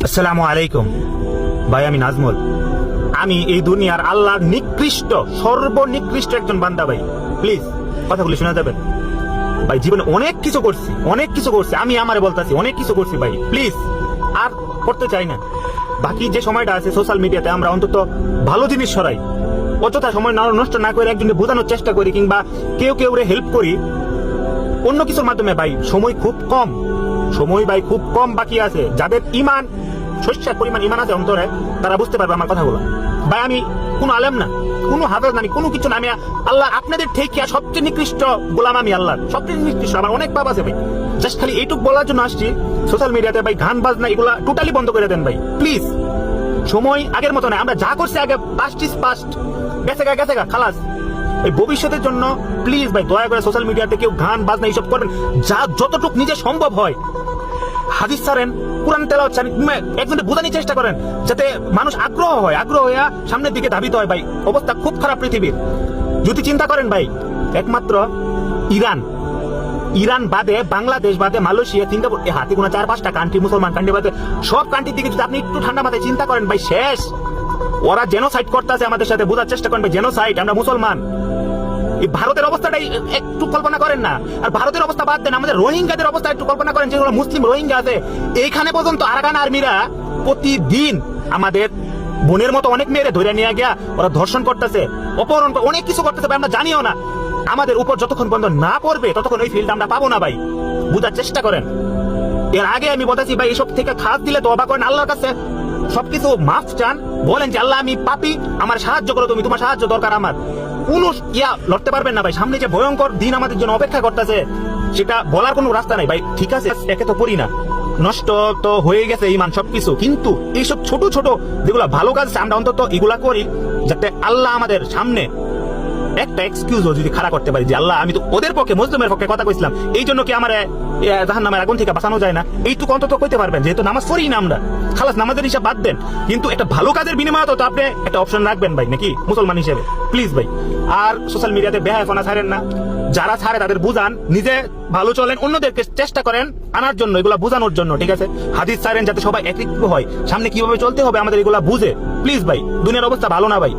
আসসালামু আলাইকুম ভাই, আমি নাজমুল। আমি এই দুনিয়ার আল্লাহর নিকৃষ্ট সর্বনিকৃষ্ট একজন বান্দা ভাই। প্লিজ কথাগুলি শোনা যাবেন ভাই। জীবনে অনেক কিছু করছি আমি আমারে বলতাছি, অনেক কিছু করছি ভাই। প্লিজ আর করতে চাই না। বাকি যে সময়টা আছে সোশ্যাল মিডিয়াতে আমরা অন্তত ভালো জিনিস ছড়াই, অযথা সময় নষ্ট না করে একজনকে বোঝানোর চেষ্টা করি কিংবা কেউ হেল্প করি অন্য কিছুর মাধ্যমে। ভাই সময় খুব কম বাকি আছে। যাদের ইমান শস্যের পরিমাণ ইমান আছে অন্তরে, তারা বুঝতে পারবে আমার কথাগুলো। ভাই আমি কোনো আলেম না, কোনো হাফেজ না, আমি কোনো কিছু না। আমি আল্লাহ আপনাদের থেকে সবচেয়ে নিকৃষ্ট গোলাম। আমি আল্লাহর সবচেয়ে নিকৃষ্ট। আমার অনেক পাপ আছে ভাই। জাস্ট খালি এইটুক বলার জন্য আসছি সোশ্যাল মিডিয়াতে ভাই গান বাজনা এগুলা টোটালি বন্ধ করে দেন ভাই প্লিজ। সময় আগের মতো না। আমরা যা করছি আগে পাস্ট ইজ পাস্ট, গেছে গা খালাস। এই ভবিষ্যতের জন্য প্লিজ ভাই দয়া করে সোশ্যাল মিডিয়াতে কেউ গান বাজনা এইসব করবেন। যা যতটুকু নিজে সম্ভব হয় হাদিস ছাড়েন, কোরআন তেলাওয়াত ছাড়েন, একজনকে বোঝানোর চেষ্টা করেন যাতে মানুষ আগ্রহ হয়ে সামনের দিকে ধাবিত হয়। ভাই অবস্থা খুব খারাপ পৃথিবীর। যদি চিন্তা করেন ভাই, একমাত্র ইরান বাদে, বাংলাদেশ বাদে, মালয়েশিয়া, সিঙ্গাপুর, হাতে গোনা 4-5টা কান্ট্রি, মুসলমান কান্ট্রি বাদে সব কান্ট্রির দিকে যদি আপনি একটু ঠান্ডা মাথায় চিন্তা করেন ভাই, শেষ। ওরা জেনোসাইড করতেছে আমাদের সাথে। বোঝার চেষ্টা করেন ভাই, জেনোসাইড। আমরা মুসলমান। এই ভারতের অবস্থাটাই একটু কল্পনা করেন না। আর ভারতের অবস্থা বাদ দেন, আমাদের রোহিঙ্গাদের অবস্থা একটু কল্পনা করেন। যেগুলো মুসলিম রোহিঙ্গা আছে এইখানে পর্যন্ত আরাকান আর্মিরা প্রতিদিন আমাদের বোনের মতো অনেক মেয়েরে ধরে নিয়ে গিয়া ওরা ধর্ষণ করতেছে, অপহরণ, অনেক কিছু করতেছে আমরা জানিও না। আমাদের উপর যতক্ষণ পর্যন্ত না পড়বে ততক্ষণ ওই ফিল্ড আমরা পাবো না ভাই। বুঝার চেষ্টা করেন। এর আগে আমি বলতেছি ভাই, এসব থেকে খাস দিলে তো অবাক করেন আল্লাহর কাছে, সবকিছু মাফ চান, বলেন যে আল্লাহ আমি পাপী, আমার সাহায্য করো তুমি, তোমার সাহায্য দরকার আমার। কোন লড়তে পারবেন না ভাই। সামনে যে ভয়ঙ্কর দিন আমাদের জন্য অপেক্ষা করতেছে সেটা বলার কোনো রাস্তা নাই ভাই। ঠিক আছে, একে তো করি না, নষ্ট তো হয়ে গেছে ইমান সবকিছু, কিন্তু এইসব ছোট যেগুলো ভালো কাজ আমরা অন্তত এগুলা করি যাতে আল্লাহ আমাদের সামনে একটা এক্সকিউজও যদি খাড়া করতে পারি যে আল্লাহ আমি তো ওদের পক্ষে, মুসলিমের পক্ষে কথা কইছিলাম, এই জন্য কি আমার জাহান্নামের আগুন থেকে বাঁচানো যায় না? এইটুকু অন্তত কইতে পারবেন। যেহেতু নামাজ পড়ি না আমরা, খালাস নামাজের হিসাব বাদ দেন, কিন্তু একটা ভালো কাজের বিনিময়ে তো আপনি একটা অপশন রাখবেন ভাই, নাকি মুসলমান হিসেবে? প্লিজ ভাই। আর সোশ্যাল মিডিয়াতে বেহায়াপনা ছাড়েন না। যারা ছাড়ে তাদের বুঝান, নিজে ভালো চলেন, অন্যদেরকে চেষ্টা করেন আনার জন্য, এগুলা বুঝানোর জন্য। ঠিক আছে, হাদিস ছাড়েন যাতে সবাই একত্রিত হয়, সামনে কিভাবে চলতে হবে আমাদের এগুলা বুঝে। প্লিজ ভাই, দুনিয়ার অবস্থা ভালো না ভাই।